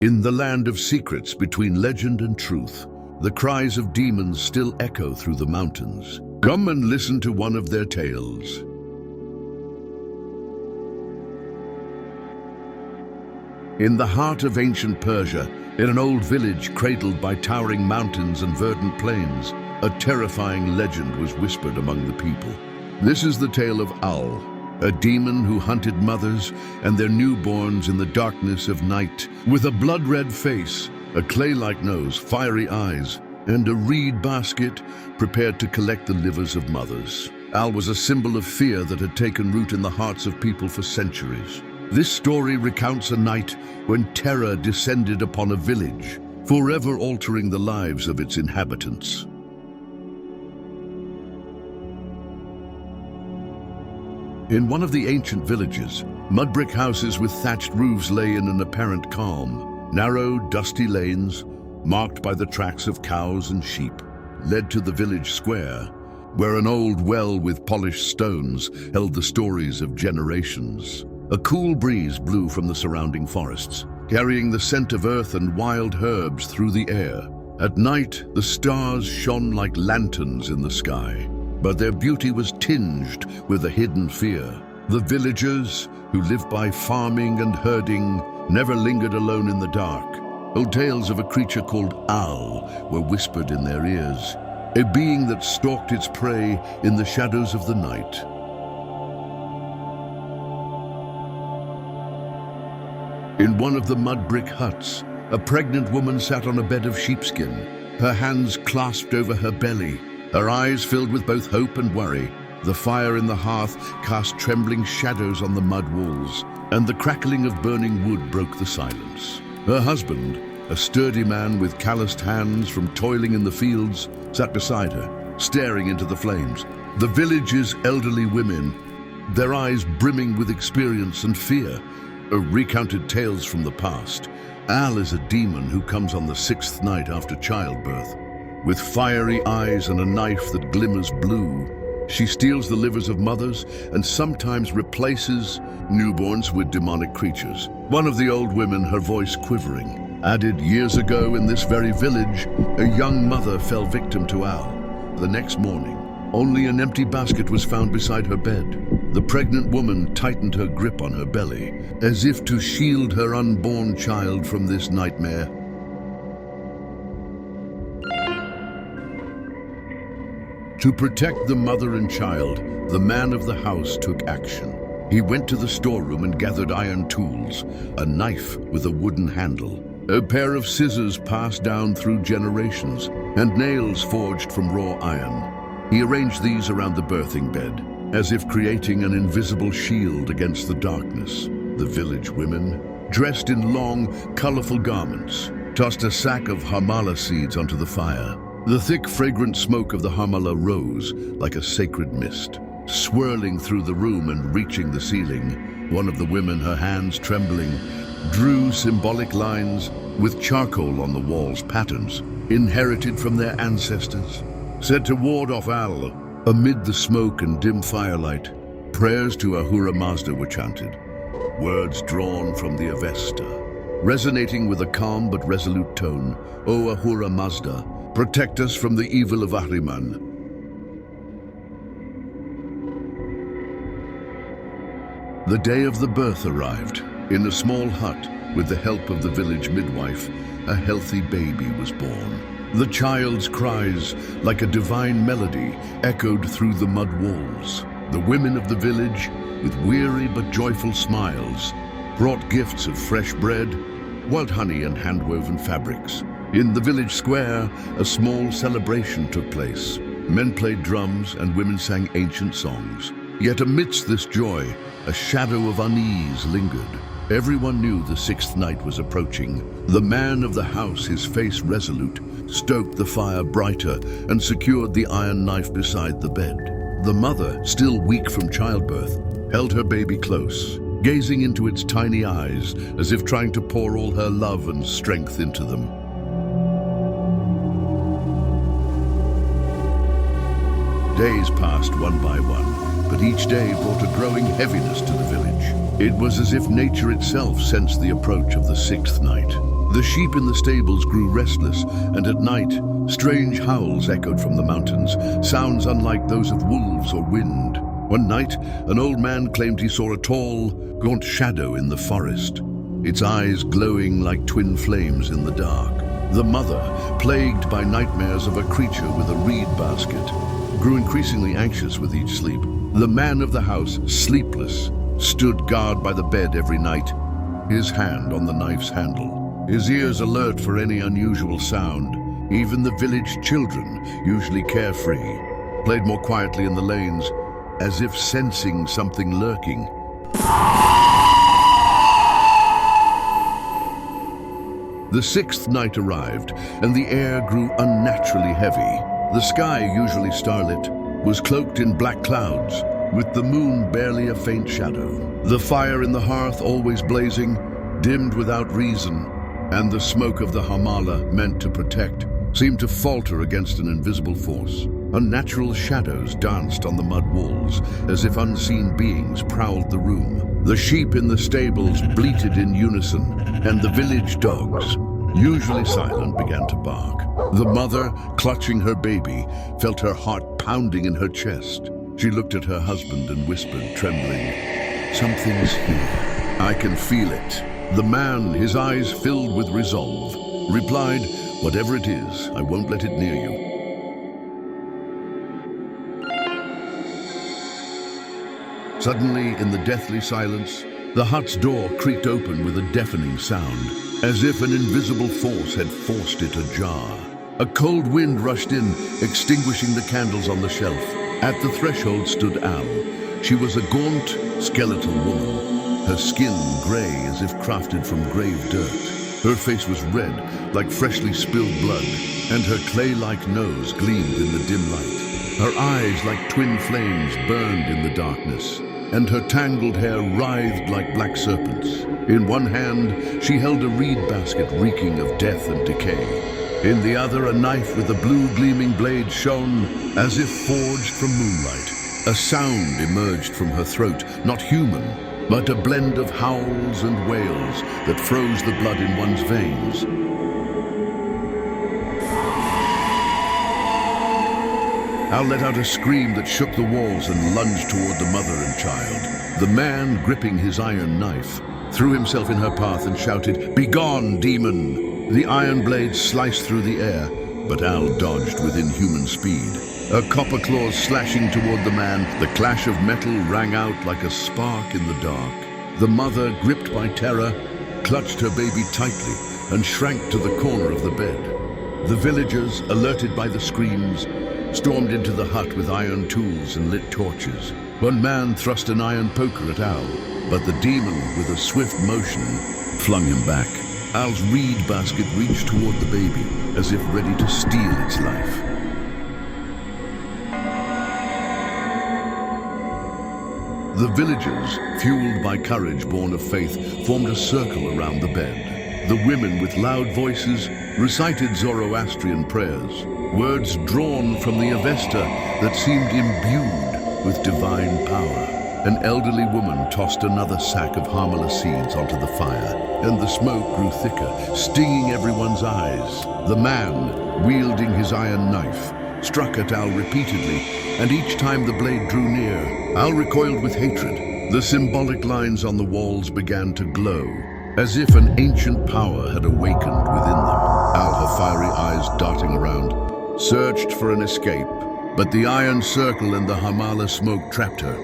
In the land of secrets between legend and truth, the cries of demons still echo through the mountains. Come and listen to one of their tales. In the heart of ancient Persia, in an old village cradled by towering mountains and verdant plains, a terrifying legend was whispered among the people. This is the tale of Al, a demon who hunted mothers and their newborns in the darkness of night. With a blood-red face, a clay-like nose, fiery eyes, and a reed basket prepared to collect the livers of mothers. Al was a symbol of fear that had taken root in the hearts of people for centuries. This story recounts a night when terror descended upon a village, forever altering the lives of its inhabitants. In one of the ancient villages, mud brick houses with thatched roofs lay in an apparent calm. Narrow, dusty lanes, marked by the tracks of cows and sheep, led to the village square, where an old well with polished stones held the stories of generations. A cool breeze blew from the surrounding forests, carrying the scent of earth and wild herbs through the air. At night, the stars shone like lanterns in the sky, but their beauty was tinged with a hidden fear. The villagers, who lived by farming and herding, never lingered alone in the dark. Old tales of a creature called Al were whispered in their ears, a being that stalked its prey in the shadows of the night. In one of the mud brick huts, a pregnant woman sat on a bed of sheepskin, her hands clasped over her belly, her eyes filled with both hope and worry. The fire in the hearth cast trembling shadows on the mud walls, and the crackling of burning wood broke the silence. Her husband, a sturdy man with calloused hands from toiling in the fields, sat beside her, staring into the flames. The village's elderly women, their eyes brimming with experience and fear, recounted tales from the past. Al is a demon who comes on the 6th night after childbirth. With fiery eyes and a knife that glimmers blue, she steals the livers of mothers and sometimes replaces newborns with demonic creatures. One of the old women, her voice quivering, added, "Years ago in this very village, a young mother fell victim to Al. The next morning, only an empty basket was found beside her bed. The pregnant woman tightened her grip on her belly, as if to shield her unborn child from this nightmare. To protect the mother and child, the man of the house took action. He went to the storeroom and gathered iron tools, a knife with a wooden handle, a pair of scissors passed down through generations, and nails forged from raw iron. He arranged these around the birthing bed, as if creating an invisible shield against the darkness. The village women, dressed in long, colorful garments, tossed a sack of harmala seeds onto the fire. The thick, fragrant smoke of the harmala rose like a sacred mist, swirling through the room and reaching the ceiling. One of the women, her hands trembling, drew symbolic lines with charcoal on the wall's patterns, inherited from their ancestors. Said to ward off Al, amid the smoke and dim firelight, prayers to Ahura Mazda were chanted, words drawn from the Avesta, resonating with a calm but resolute tone. O Ahura Mazda, protect us from the evil of Ahriman. The day of the birth arrived. In a small hut, with the help of the village midwife, a healthy baby was born. The child's cries, like a divine melody, echoed through the mud walls. The women of the village, with weary but joyful smiles, brought gifts of fresh bread, wild honey and hand-woven fabrics. In the village square, a small celebration took place. Men played drums and women sang ancient songs. Yet amidst this joy, a shadow of unease lingered. Everyone knew the 6th night was approaching. The man of the house, his face resolute, stoked the fire brighter and secured the iron knife beside the bed. The mother, still weak from childbirth, held her baby close, gazing into its tiny eyes as if trying to pour all her love and strength into them. Days passed one by one, but each day brought a growing heaviness to the village. It was as if nature itself sensed the approach of the 6th night. The sheep in the stables grew restless, and at night, strange howls echoed from the mountains, sounds unlike those of wolves or wind. One night, an old man claimed he saw a tall, gaunt shadow in the forest, its eyes glowing like twin flames in the dark. The mother, plagued by nightmares of a creature with a reed basket, grew increasingly anxious with each sleep. The man of the house, sleepless, stood guard by the bed every night, his hand on the knife's handle, his ears alert for any unusual sound. Even the village children, usually carefree, played more quietly in the lanes, as if sensing something lurking. The sixth night arrived, and the air grew unnaturally heavy. The sky, usually starlit, was cloaked in black clouds, with the moon barely a faint shadow. The fire in the hearth, always blazing, dimmed without reason, and the smoke of the hamala, meant to protect, seemed to falter against an invisible force. Unnatural shadows danced on the mud walls, as if unseen beings prowled the room. The sheep in the stables bleated in unison, and the village dogs, usually silent, began to bark. The mother, clutching her baby, felt her heart pounding in her chest. She looked at her husband and whispered, trembling, "Something's here. I can feel it." The man, his eyes filled with resolve, replied, "Whatever it is, I won't let it near you." Suddenly, in the deathly silence, the hut's door creaked open with a deafening sound, as if an invisible force had forced it ajar. A cold wind rushed in, extinguishing the candles on the shelf. At the threshold stood Al. She was a gaunt, skeletal woman, her skin gray as if crafted from grave dirt. Her face was red, like freshly spilled blood, and her clay-like nose gleamed in the dim light. Her eyes, like twin flames, burned in the darkness, and her tangled hair writhed like black serpents. In one hand, she held a reed basket reeking of death and decay. In the other, a knife with a blue gleaming blade shone as if forged from moonlight. A sound emerged from her throat, not human, but a blend of howls and wails that froze the blood in one's veins. Al let out a scream that shook the walls and lunged toward the mother and child. The man, gripping his iron knife, threw himself in her path and shouted, "Begone, demon!" The iron blade sliced through the air, but Al dodged with inhuman speed. Her copper claws slashing toward the man, the clash of metal rang out like a spark in the dark. The mother, gripped by terror, clutched her baby tightly and shrank to the corner of the bed. The villagers, alerted by the screams, stormed into the hut with iron tools and lit torches. One man thrust an iron poker at Al, but the demon, with a swift motion, flung him back. Al's reed basket reached toward the baby, as if ready to steal its life. The villagers, fueled by courage born of faith, formed a circle around the bed. The women, with loud voices, recited Zoroastrian prayers, words drawn from the Avesta that seemed imbued with divine power. An elderly woman tossed another sack of hamala seeds onto the fire, and the smoke grew thicker, stinging everyone's eyes. The man, wielding his iron knife, struck at Al repeatedly, and each time the blade drew near, Al recoiled with hatred. The symbolic lines on the walls began to glow, as if an ancient power had awakened within them. Al, her fiery eyes darting around, searched for an escape, but the iron circle and the hamala smoke trapped her.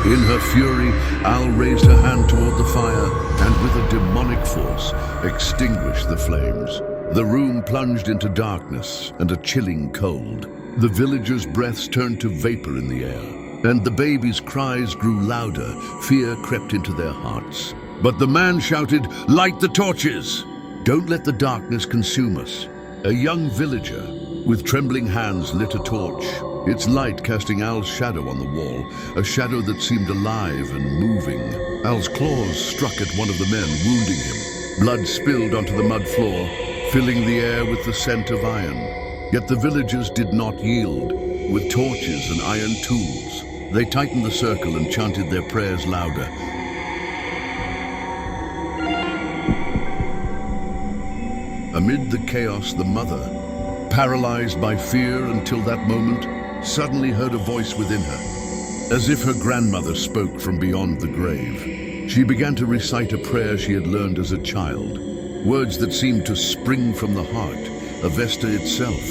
In her fury, Al raised her hand toward the fire and with a demonic force extinguished the flames. The room plunged into darkness and a chilling cold. The villagers' breaths turned to vapor in the air, and the baby's cries grew louder. Fear crept into their hearts. But the man shouted, "Light the torches! Don't let the darkness consume us." A young villager, with trembling hands, lit a torch, its light casting Al's shadow on the wall, a shadow that seemed alive and moving. Al's claws struck at one of the men, wounding him. Blood spilled onto the mud floor, filling the air with the scent of iron. Yet the villagers did not yield. With torches and iron tools, they tightened the circle and chanted their prayers louder. Amid the chaos, the mother, paralyzed by fear until that moment, suddenly heard a voice within her, as if her grandmother spoke from beyond the grave. She began to recite a prayer she had learned as a child, words that seemed to spring from the heart, Avesta itself.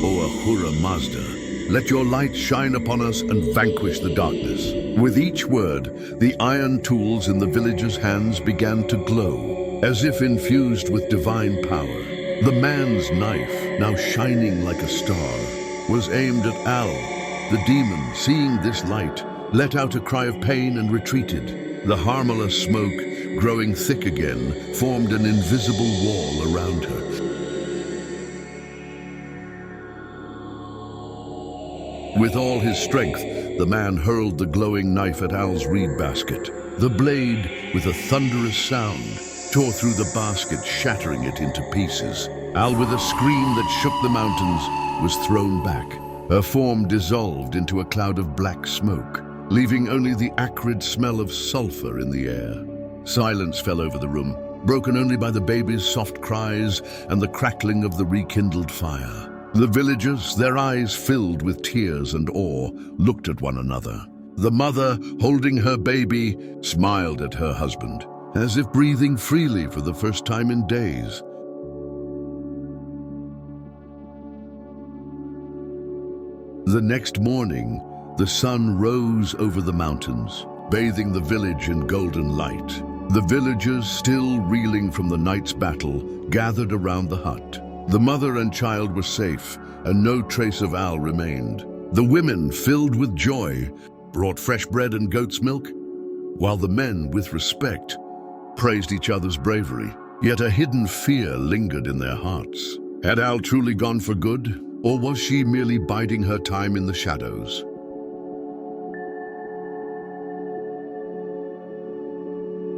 O Ahura Mazda, let your light shine upon us and vanquish the darkness. With each word, the iron tools in the villagers' hands began to glow, as if infused with divine power. The man's knife, now shining like a star, was aimed at Al. The demon, seeing this light, let out a cry of pain and retreated. The harmless smoke, growing thick again, formed an invisible wall around her. With all his strength, the man hurled the glowing knife at Al's reed basket. The blade, with a thunderous sound, tore through the basket, shattering it into pieces. Al, with a scream that shook the mountains, was thrown back. Her form dissolved into a cloud of black smoke, leaving only the acrid smell of sulfur in the air. Silence fell over the room, broken only by the baby's soft cries and the crackling of the rekindled fire. The villagers, their eyes filled with tears and awe, looked at one another. The mother, holding her baby, smiled at her husband, as if breathing freely for the first time in days. The next morning, the sun rose over the mountains, bathing the village in golden light. The villagers, still reeling from the night's battle, gathered around the hut. The mother and child were safe, and no trace of Al remained. The women, filled with joy, brought fresh bread and goat's milk, while the men, with respect, praised each other's bravery. Yet a hidden fear lingered in their hearts. Had Al truly gone for good, or was she merely biding her time in the shadows?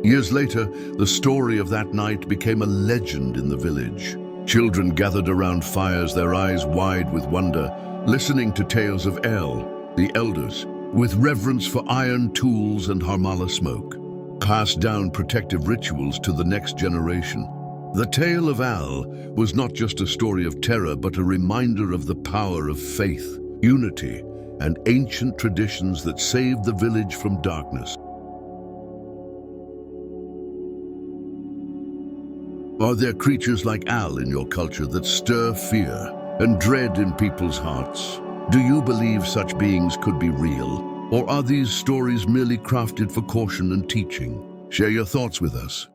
Years later, the story of that night became a legend in the village. Children gathered around fires, their eyes wide with wonder, listening to tales of El, the elders, with reverence for iron tools and harmala smoke, passed down protective rituals to the next generation. The tale of Al was not just a story of terror, but a reminder of the power of faith, unity, and ancient traditions that saved the village from darkness. Are there creatures like Al in your culture that stir fear and dread in people's hearts? Do you believe such beings could be real? Or are these stories merely crafted for caution and teaching? Share your thoughts with us.